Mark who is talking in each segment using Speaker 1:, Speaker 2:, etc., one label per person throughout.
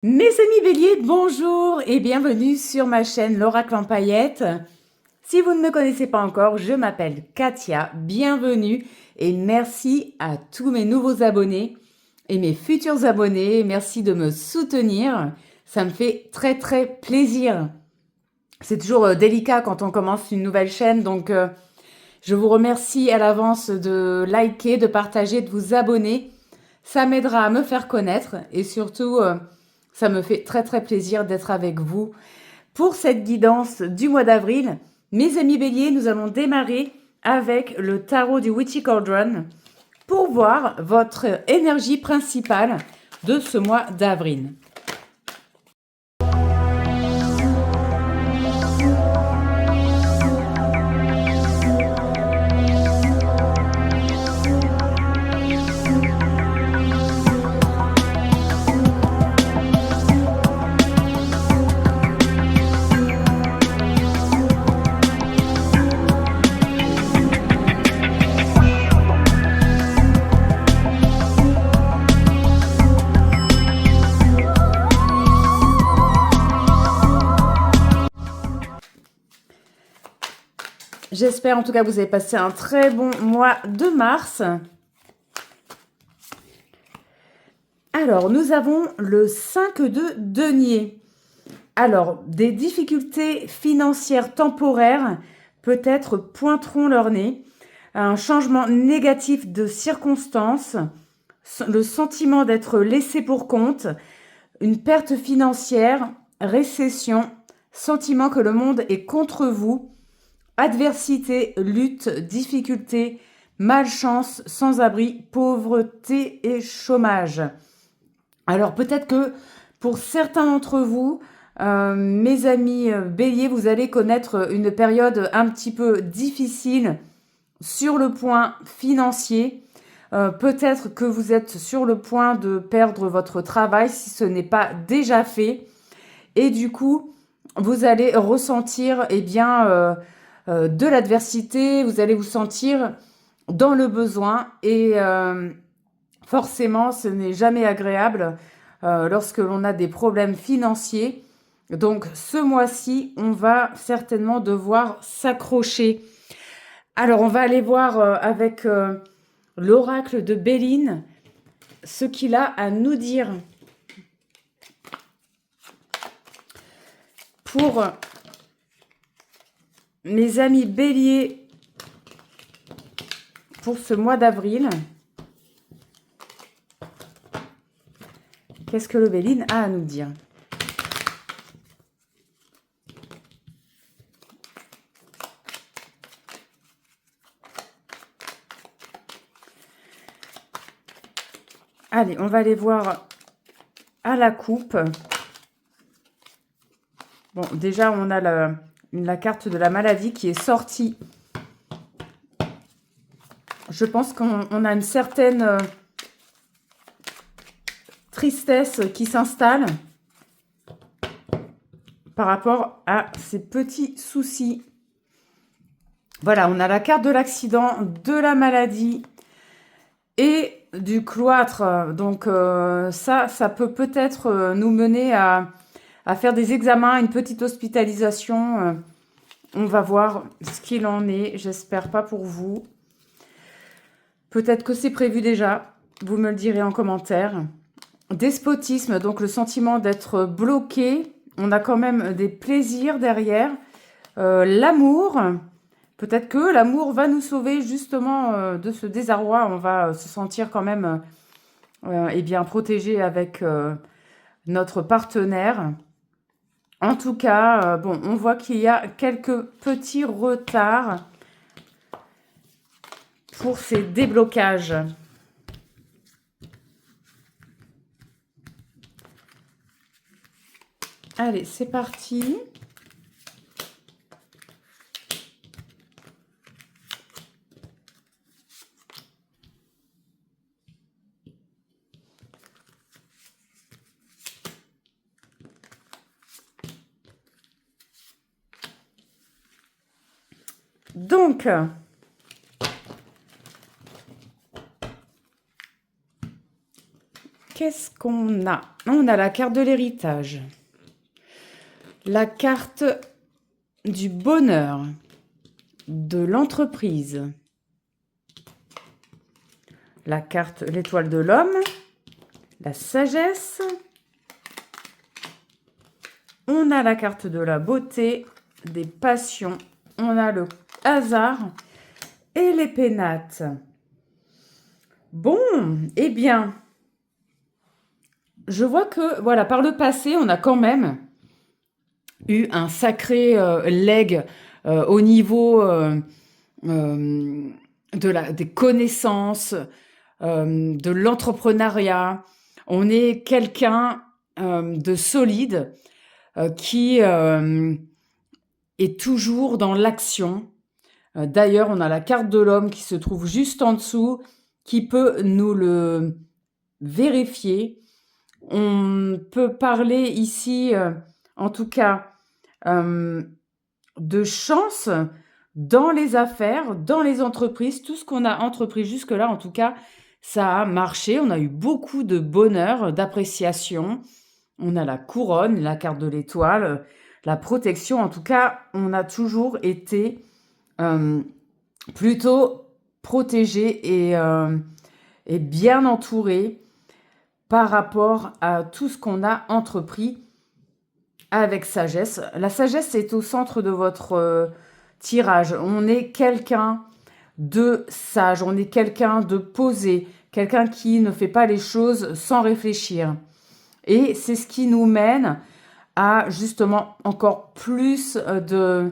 Speaker 1: Mes amis béliers, bonjour et bienvenue sur ma chaîne l'Oracle en paillettes. Si vous ne me connaissez pas encore, je m'appelle Katia, bienvenue et merci à tous mes nouveaux abonnés et mes futurs abonnés. Merci de me soutenir, ça me fait très très plaisir. C'est toujours délicat quand on commence une nouvelle chaîne, donc je vous remercie à l'avance de liker, de partager, de vous abonner. Ça m'aidera à me faire connaître et surtout, ça me fait très très plaisir d'être avec vous pour cette guidance du mois d'avril. Mes amis béliers, nous allons démarrer avec le tarot du Witchy Cauldron pour voir votre énergie principale de ce mois d'avril. J'espère en tout cas que vous avez passé un très bon mois de mars. Alors, nous avons le 5 de denier. Alors, des difficultés financières temporaires peut-être pointeront leur nez. Un changement négatif de circonstances, le sentiment d'être laissé pour compte, une perte financière, récession, sentiment que le monde est contre vous, adversité, lutte, difficulté, malchance, sans-abri, pauvreté et chômage. Alors peut-être que pour certains d'entre vous, mes amis béliers, vous allez connaître une période un petit peu difficile sur le point financier. Peut-être que vous êtes sur le point de perdre votre travail si ce n'est pas déjà fait. Et du coup, vous allez ressentir de l'adversité, vous allez vous sentir dans le besoin et forcément, ce n'est jamais agréable lorsque l'on a des problèmes financiers. Donc, ce mois-ci, on va certainement devoir s'accrocher. Alors, on va aller voir avec l'oracle de Béline ce qu'il a à nous dire pour mes amis béliers pour ce mois d'avril. Qu'est-ce que le Béline a à nous dire? Allez, on va aller voir à la coupe. Bon, déjà, on a la carte de la maladie qui est sortie. Je pense qu'on a une certaine tristesse qui s'installe par rapport à ces petits soucis. Voilà, on a la carte de l'accident, de la maladie et du cloître. Donc ça peut peut-être nous mener à faire des examens, une petite hospitalisation. On va voir ce qu'il en est. J'espère pas pour vous. Peut-être que c'est prévu déjà. Vous me le direz en commentaire. Despotisme, donc le sentiment d'être bloqué. On a quand même des plaisirs derrière. L'amour. Peut-être que l'amour va nous sauver justement de ce désarroi. On va se sentir quand même protégé avec notre partenaire. En tout cas, bon, on voit qu'il y a quelques petits retards pour ces déblocages. Allez, c'est parti. Donc, qu'est-ce qu'on a? On a la carte de l'héritage, la carte du bonheur, de l'entreprise, la carte l'étoile de l'homme, la sagesse, on a la carte de la beauté, des passions, on a le hasard et les pénates. Bon, eh bien, je vois que, voilà, par le passé, on a quand même eu un sacré leg au niveau des connaissances, de l'entrepreneuriat. On est quelqu'un de solide qui est toujours dans l'action. D'ailleurs, on a la carte de l'homme qui se trouve juste en dessous, qui peut nous le vérifier. On peut parler ici, en tout cas, de chance dans les affaires, dans les entreprises. Tout ce qu'on a entrepris jusque-là, en tout cas, ça a marché. On a eu beaucoup de bonheur, d'appréciation. On a la couronne, la carte de l'étoile, la protection. En tout cas, on a toujours été plutôt protégé et bien entouré par rapport à tout ce qu'on a entrepris avec sagesse. La sagesse est au centre de votre tirage. On est quelqu'un de sage, on est quelqu'un de posé, quelqu'un qui ne fait pas les choses sans réfléchir. Et c'est ce qui nous mène à justement encore plus de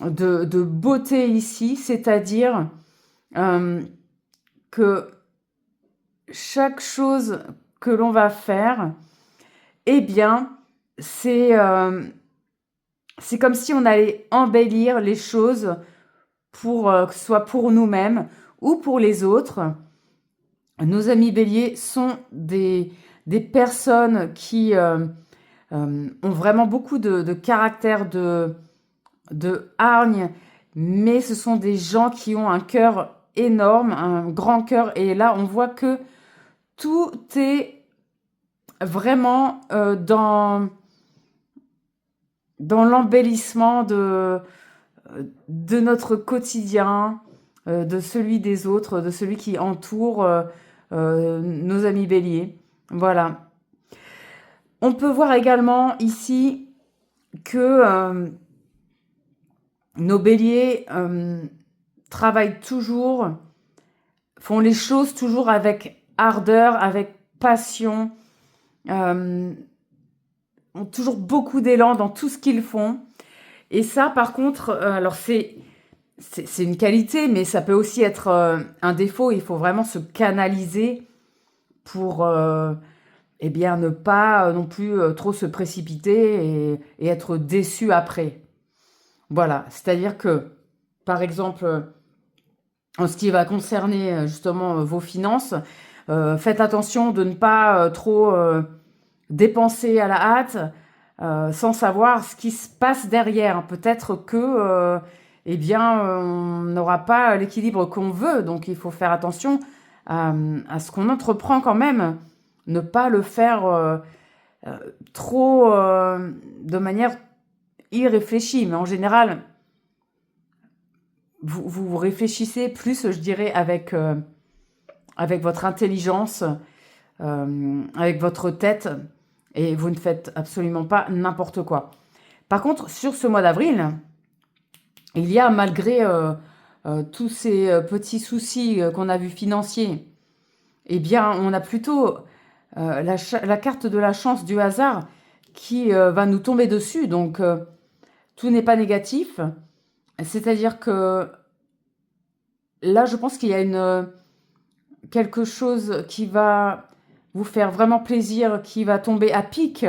Speaker 1: beauté ici, c'est-à-dire que chaque chose que l'on va faire, eh bien, c'est comme si on allait embellir les choses pour que ce soit pour nous-mêmes ou pour les autres. Nos amis béliers sont des personnes qui ont vraiment beaucoup de caractère, de hargne, mais ce sont des gens qui ont un cœur énorme, un grand cœur. Et là, on voit que tout est vraiment dans l'embellissement de notre quotidien, de celui des autres, de celui qui entoure nos amis béliers. Voilà. On peut voir également ici que nos béliers travaillent toujours, font les choses toujours avec ardeur, avec passion, ont toujours beaucoup d'élan dans tout ce qu'ils font. Et ça, par contre, alors c'est une qualité, mais ça peut aussi être un défaut. Il faut vraiment se canaliser pour eh bien, ne pas non plus trop se précipiter et être déçu après. Voilà, c'est-à-dire que, par exemple, en ce qui va concerner justement vos finances, faites attention de ne pas trop dépenser à la hâte sans savoir ce qui se passe derrière. Peut-être que eh bien, on n'aura pas l'équilibre qu'on veut, donc il faut faire attention à ce qu'on entreprend quand même, ne pas le faire trop de manière irréfléchie, mais en général, vous réfléchissez plus, je dirais, avec votre intelligence, avec votre tête, et vous ne faites absolument pas n'importe quoi. Par contre, sur ce mois d'avril, il y a, malgré tous ces petits soucis qu'on a vus financiers, eh bien, on a plutôt la carte de la chance du hasard qui va nous tomber dessus. Donc, tout n'est pas négatif. C'est-à-dire que là, je pense qu'il y a quelque chose qui va vous faire vraiment plaisir, qui va tomber à pic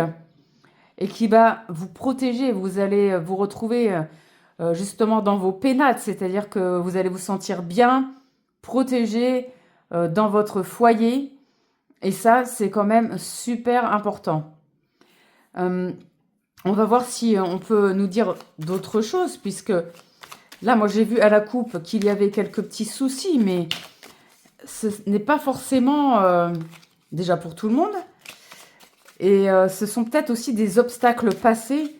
Speaker 1: et qui va vous protéger. Vous allez vous retrouver justement dans vos pénates, c'est-à-dire que vous allez vous sentir bien, protégé dans votre foyer. Et ça, c'est quand même super important. On va voir si on peut nous dire d'autres choses, puisque là, moi, j'ai vu à la coupe qu'il y avait quelques petits soucis, mais ce n'est pas forcément déjà pour tout le monde. Et ce sont peut-être aussi des obstacles passés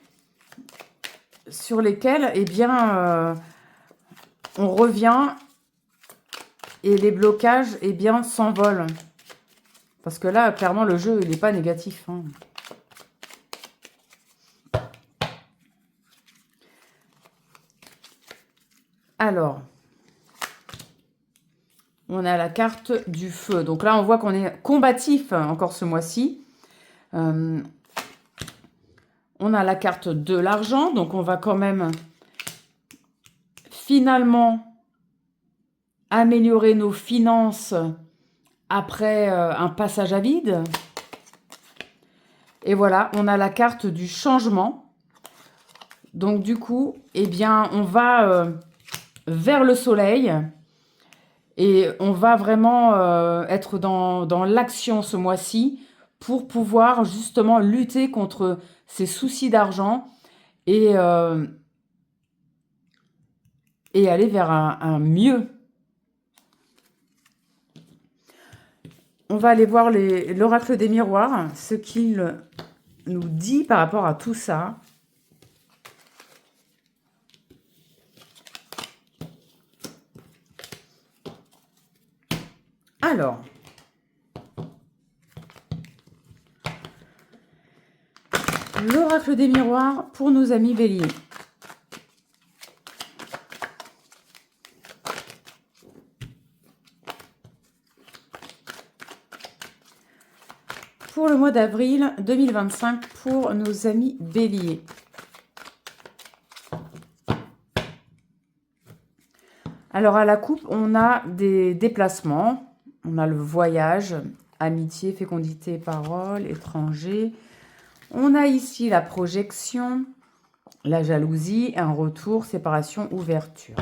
Speaker 1: sur lesquels, eh bien, on revient et les blocages, eh bien, s'envolent. Parce que là, clairement, le jeu, il n'est pas négatif, hein. Alors, on a la carte du feu. Donc là, on voit qu'on est combatif encore ce mois-ci. On a la carte de l'argent. Donc, on va quand même finalement améliorer nos finances après un passage à vide. Et voilà, on a la carte du changement. Donc, du coup, eh bien, on va vers le soleil. Et on va vraiment être dans l'action ce mois-ci pour pouvoir justement lutter contre ces soucis d'argent et aller vers un mieux. On va aller voir l'oracle des miroirs, ce qu'il nous dit par rapport à tout ça. Alors, l'oracle des miroirs pour nos amis béliers. Pour le mois d'avril 2025 pour nos amis béliers. Alors à la coupe, on a des déplacements, on a le voyage, amitié, fécondité, parole, étranger. On a ici la projection, la jalousie, un retour, séparation, ouverture.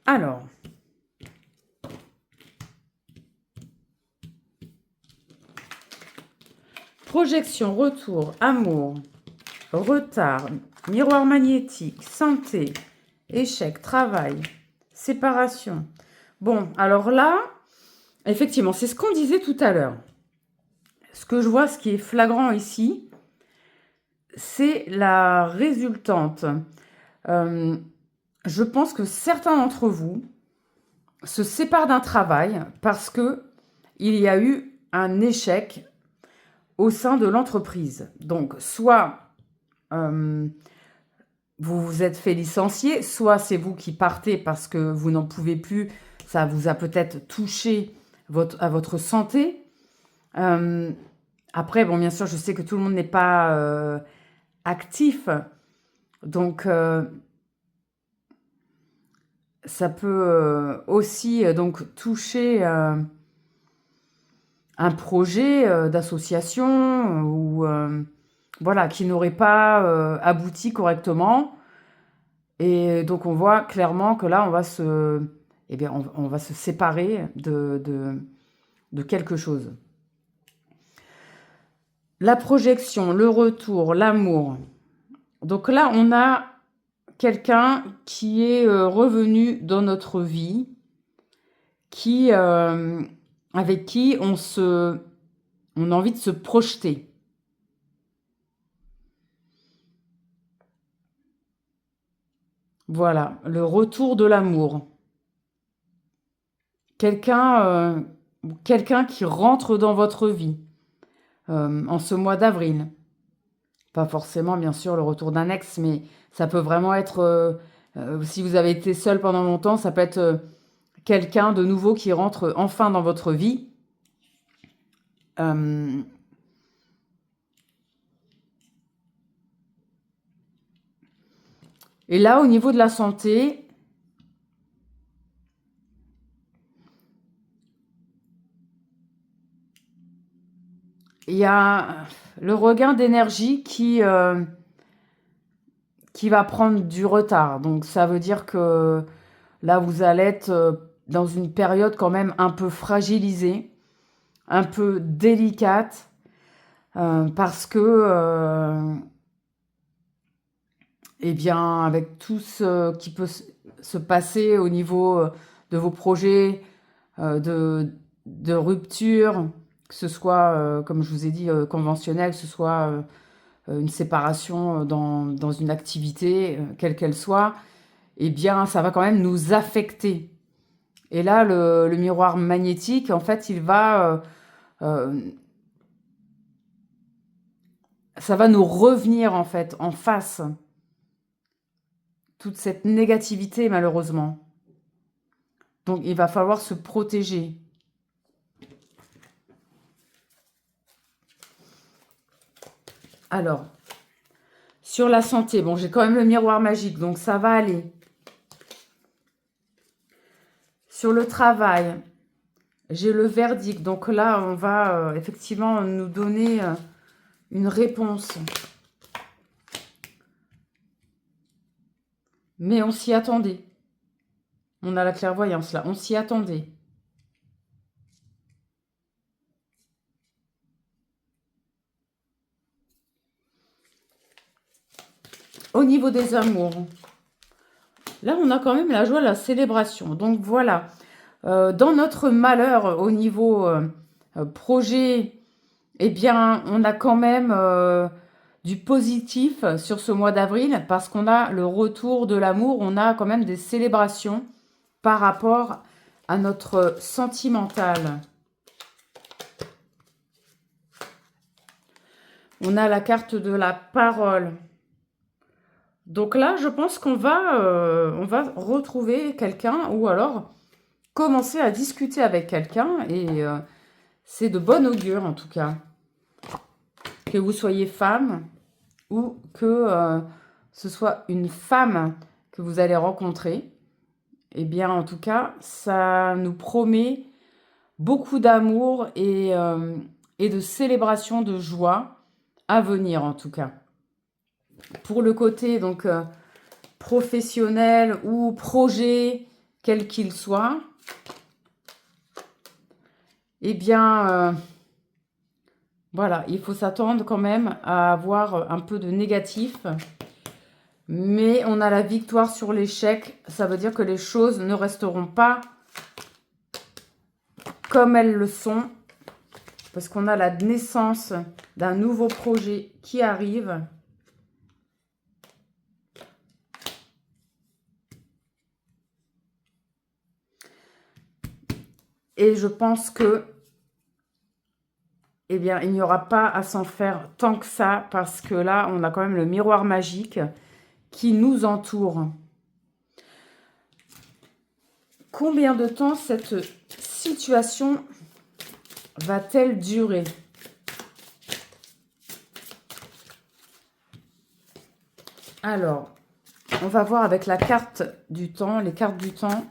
Speaker 1: Alors, projection, retour, amour, retard, miroir magnétique, santé, échec, travail, séparation. Bon, alors là, effectivement, c'est ce qu'on disait tout à l'heure. Ce que je vois, ce qui est flagrant ici, c'est la résultante. Je pense que certains d'entre vous se séparent d'un travail parce que il y a eu un échec au sein de l'entreprise. Donc, soit vous vous êtes fait licencier, soit c'est vous qui partez parce que vous n'en pouvez plus, ça vous a peut-être touché à votre santé. Après, bon, bien sûr, je sais que tout le monde n'est pas actif, donc ça peut aussi donc toucher un projet d'association ou voilà, qui n'aurait pas abouti correctement. Et donc on voit clairement que là, eh bien, on va se séparer de quelque chose. La projection, le retour, l'amour. Donc là, on a quelqu'un qui est revenu dans notre vie, avec qui on a envie de se projeter. Voilà, le retour de l'amour. Quelqu'un qui rentre dans votre vie en ce mois d'avril. Pas forcément, bien sûr, le retour d'un ex, mais ça peut vraiment être, si vous avez été seul pendant longtemps, ça peut être quelqu'un de nouveau qui rentre enfin dans votre vie. Et là, au niveau de la santé, il y a le regain d'énergie qui va prendre du retard. Donc, ça veut dire que là, vous allez être dans une période quand même un peu fragilisée, un peu délicate, parce que, eh bien, avec tout ce qui peut se passer au niveau de vos projets, de rupture, que ce soit, comme je vous ai dit, conventionnel, que ce soit une séparation dans une activité, quelle qu'elle soit, eh bien, ça va quand même nous affecter. Et là, le miroir magnétique, en fait, ça va nous revenir, en fait, en face. Toute cette négativité, malheureusement. Donc, il va falloir se protéger. Alors, sur la santé, bon, j'ai quand même le miroir magique, donc ça va aller. Sur le travail, j'ai le verdict. Donc là, on va effectivement nous donner une réponse. Mais on s'y attendait. On a la clairvoyance là, on s'y attendait. Au niveau des amours, là, on a quand même la joie, la célébration. Donc voilà, dans notre malheur au niveau projet, eh bien, on a quand même du positif sur ce mois d'avril parce qu'on a le retour de l'amour, on a quand même des célébrations par rapport à notre sentimental. On a la carte de la parole. Donc là, je pense qu'on va retrouver quelqu'un ou alors commencer à discuter avec quelqu'un et c'est de bon augure en tout cas. Que vous soyez femme ou que ce soit une femme que vous allez rencontrer, eh bien en tout cas, ça nous promet beaucoup d'amour et de célébration de joie à venir en tout cas. Pour le côté donc professionnel ou projet, quel qu'il soit, eh bien, voilà, il faut s'attendre quand même à avoir un peu de négatif. Mais on a la victoire sur l'échec. Ça veut dire que les choses ne resteront pas comme elles le sont. Parce qu'on a la naissance d'un nouveau projet qui arrive. Et je pense que, eh bien, il n'y aura pas à s'en faire tant que ça, parce que là, on a quand même le miroir magique qui nous entoure. Combien de temps cette situation va-t-elle durer? Alors, on va voir avec la carte du temps, les cartes du temps.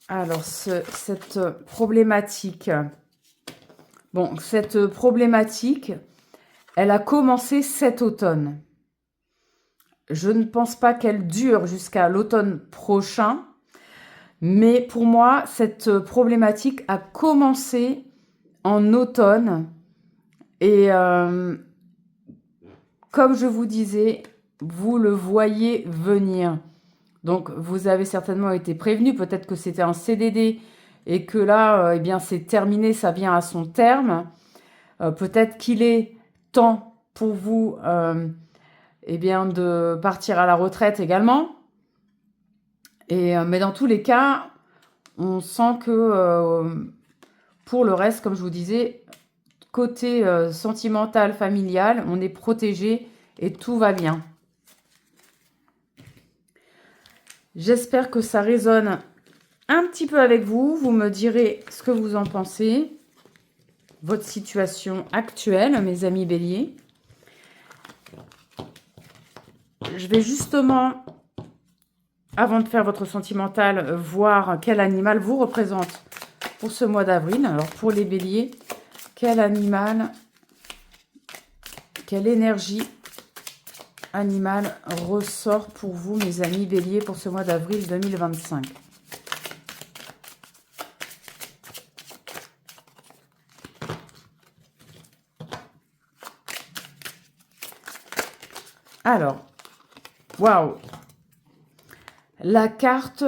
Speaker 1: Alors, cette problématique, bon, cette problématique, elle a commencé cet automne. Je ne pense pas qu'elle dure jusqu'à l'automne prochain, mais pour moi, cette problématique a commencé en automne. Et comme je vous disais, vous le voyez venir. Donc, vous avez certainement été prévenu. Peut-être que c'était un CDD et que là, eh bien, c'est terminé, ça vient à son terme. Peut-être qu'il est temps pour vous eh bien, de partir à la retraite également. Mais dans tous les cas, on sent que pour le reste, comme je vous disais, côté sentimental, familial, on est protégé et tout va bien. J'espère que ça résonne un petit peu avec vous. Vous me direz ce que vous en pensez. Votre situation actuelle, mes amis béliers. Je vais justement, avant de faire votre sentimental, voir quel animal vous représente pour ce mois d'avril. Alors, pour les béliers, quel animal, quelle énergie animale ressort pour vous, mes amis béliers, pour ce mois d'avril 2025? Alors, waouh! La carte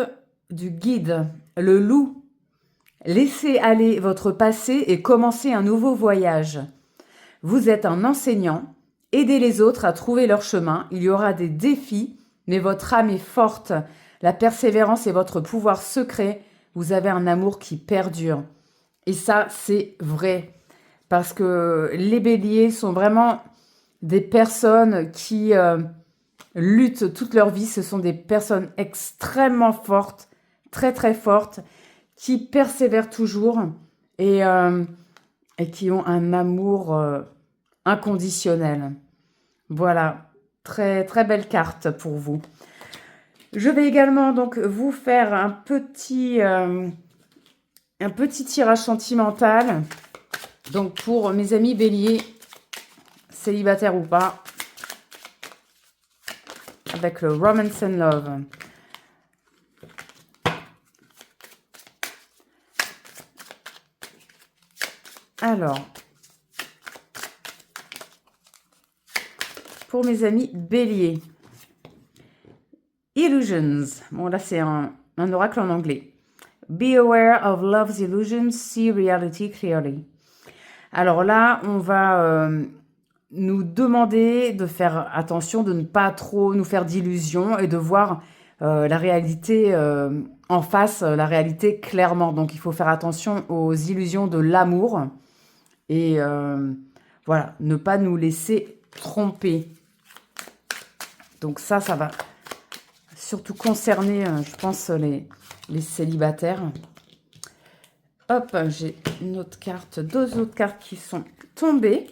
Speaker 1: du guide, le loup. Laissez aller votre passé et commencez un nouveau voyage. Vous êtes un enseignant. Aidez les autres à trouver leur chemin. Il y aura des défis, mais votre âme est forte. La persévérance est votre pouvoir secret. Vous avez un amour qui perdure. Et ça, c'est vrai. Parce que les béliers sont vraiment des personnes qui luttent toute leur vie. Ce sont des personnes extrêmement fortes, très très fortes, qui persévèrent toujours et qui ont un amour inconditionnel. Voilà, très très belle carte pour vous. Je vais également donc vous faire un petit tirage sentimental. Donc pour mes amis béliers, célibataires ou pas, avec le Romance and Love. Alors, pour mes amis béliers, Illusions. Bon, là, c'est un oracle en anglais. Be aware of love's illusions, see reality clearly. Alors là, on va nous demander de faire attention, de ne pas trop nous faire d'illusions et de voir la réalité en face, la réalité clairement. Donc, il faut faire attention aux illusions de l'amour et voilà, ne pas nous laisser tromper. Donc ça va surtout concerner, je pense, les célibataires. Hop, j'ai une autre carte, deux autres cartes qui sont tombées.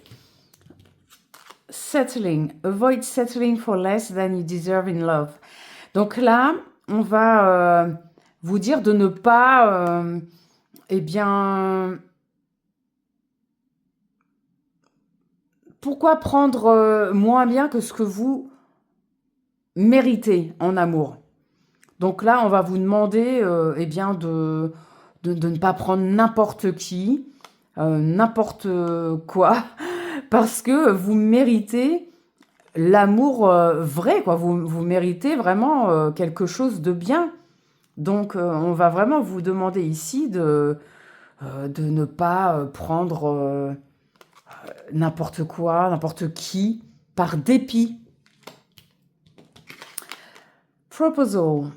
Speaker 1: Settling. Avoid settling for less than you deserve in love. Donc là, on va vous dire de ne pas, eh bien, pourquoi prendre moins bien que ce que vous méritez en amour? Donc là, on va vous demander eh bien, de ne pas prendre n'importe qui, n'importe quoi, parce que vous méritez l'amour vrai, quoi. Vous méritez vraiment quelque chose de bien. Donc, on va vraiment vous demander ici de ne pas prendre n'importe quoi, n'importe qui, par dépit. Proposal.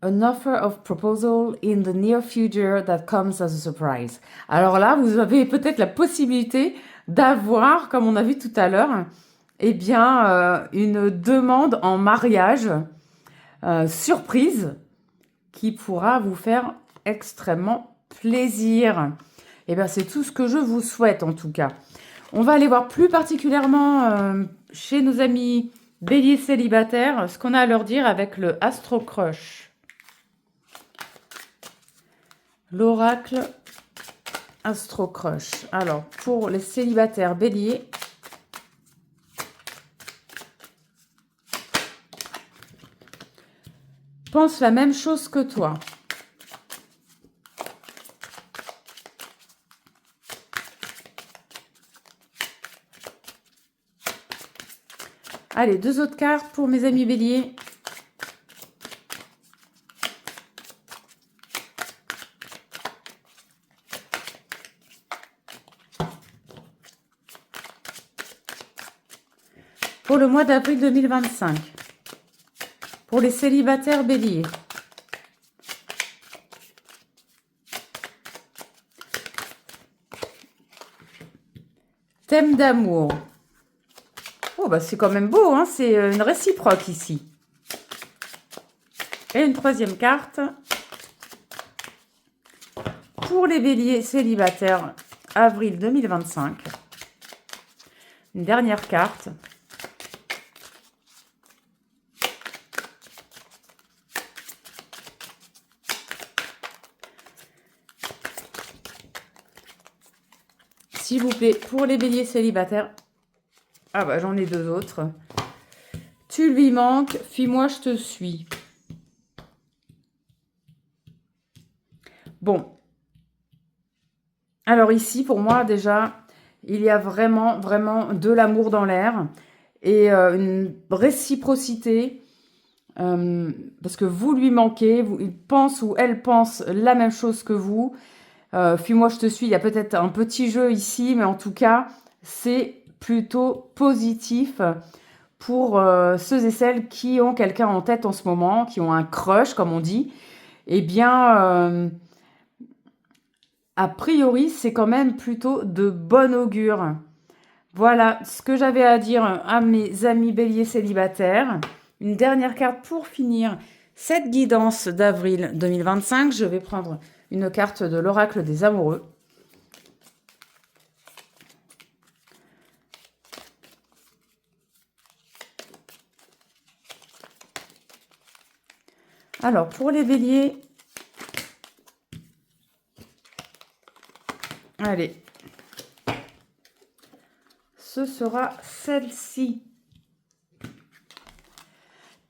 Speaker 1: An offer of proposal in the near future that comes as a surprise. Alors là, vous avez peut-être la possibilité d'avoir, comme on a vu tout à l'heure, eh bien, une demande en mariage surprise qui pourra vous faire extrêmement plaisir. Eh bien, c'est tout ce que je vous souhaite en tout cas. On va aller voir plus particulièrement chez nos amis béliers célibataires ce qu'on a à leur dire avec le Astro Crush. L'oracle Astro Crush. Alors, pour les célibataires béliers, pense la même chose que toi. Allez, deux autres cartes pour mes amis béliers. Pour le mois d'avril 2025. Pour les célibataires béliers. Thème d'amour. Oh, bah c'est quand même beau, hein, c'est une réciproque ici. Et une troisième carte. Pour les béliers célibataires, avril 2025. Une dernière carte. s'il vous plaît, pour les béliers célibataires. Ah bah, j'en ai deux autres. Tu lui manques, fuis-moi, je te suis. Bon. Alors ici, pour moi, déjà, il y a vraiment, vraiment de l'amour dans l'air et une réciprocité. Parce que vous lui manquez, il pense ou elle pense la même chose que vous. Fuis-moi, je te suis. Il y a peut-être un petit jeu ici, mais en tout cas, c'est plutôt positif pour ceux et celles qui ont quelqu'un en tête en ce moment, qui ont un crush, comme on dit. Eh bien, a priori, c'est quand même plutôt de bon augure. Voilà ce que j'avais à dire à mes amis béliers célibataires. Une dernière carte pour finir cette guidance d'avril 2025. Je vais prendre une carte de l'oracle des amoureux. Alors, pour les béliers, allez, ce sera celle-ci.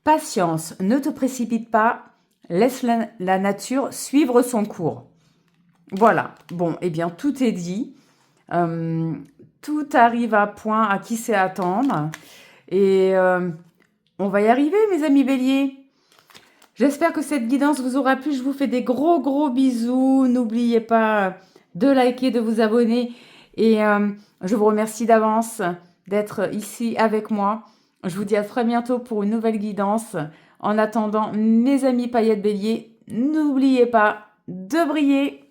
Speaker 1: Patience, ne te précipite pas, laisse la nature suivre son cours. Voilà, bon, eh bien, tout est dit. Tout arrive à point à qui sait attendre. Et on va y arriver, mes amis béliers. J'espère que cette guidance vous aura plu. Je vous fais des gros, gros bisous. N'oubliez pas de liker, de vous abonner. Et je vous remercie d'avance d'être ici avec moi. Je vous dis à très bientôt pour une nouvelle guidance. En attendant, mes amis paillettes béliers, n'oubliez pas de briller.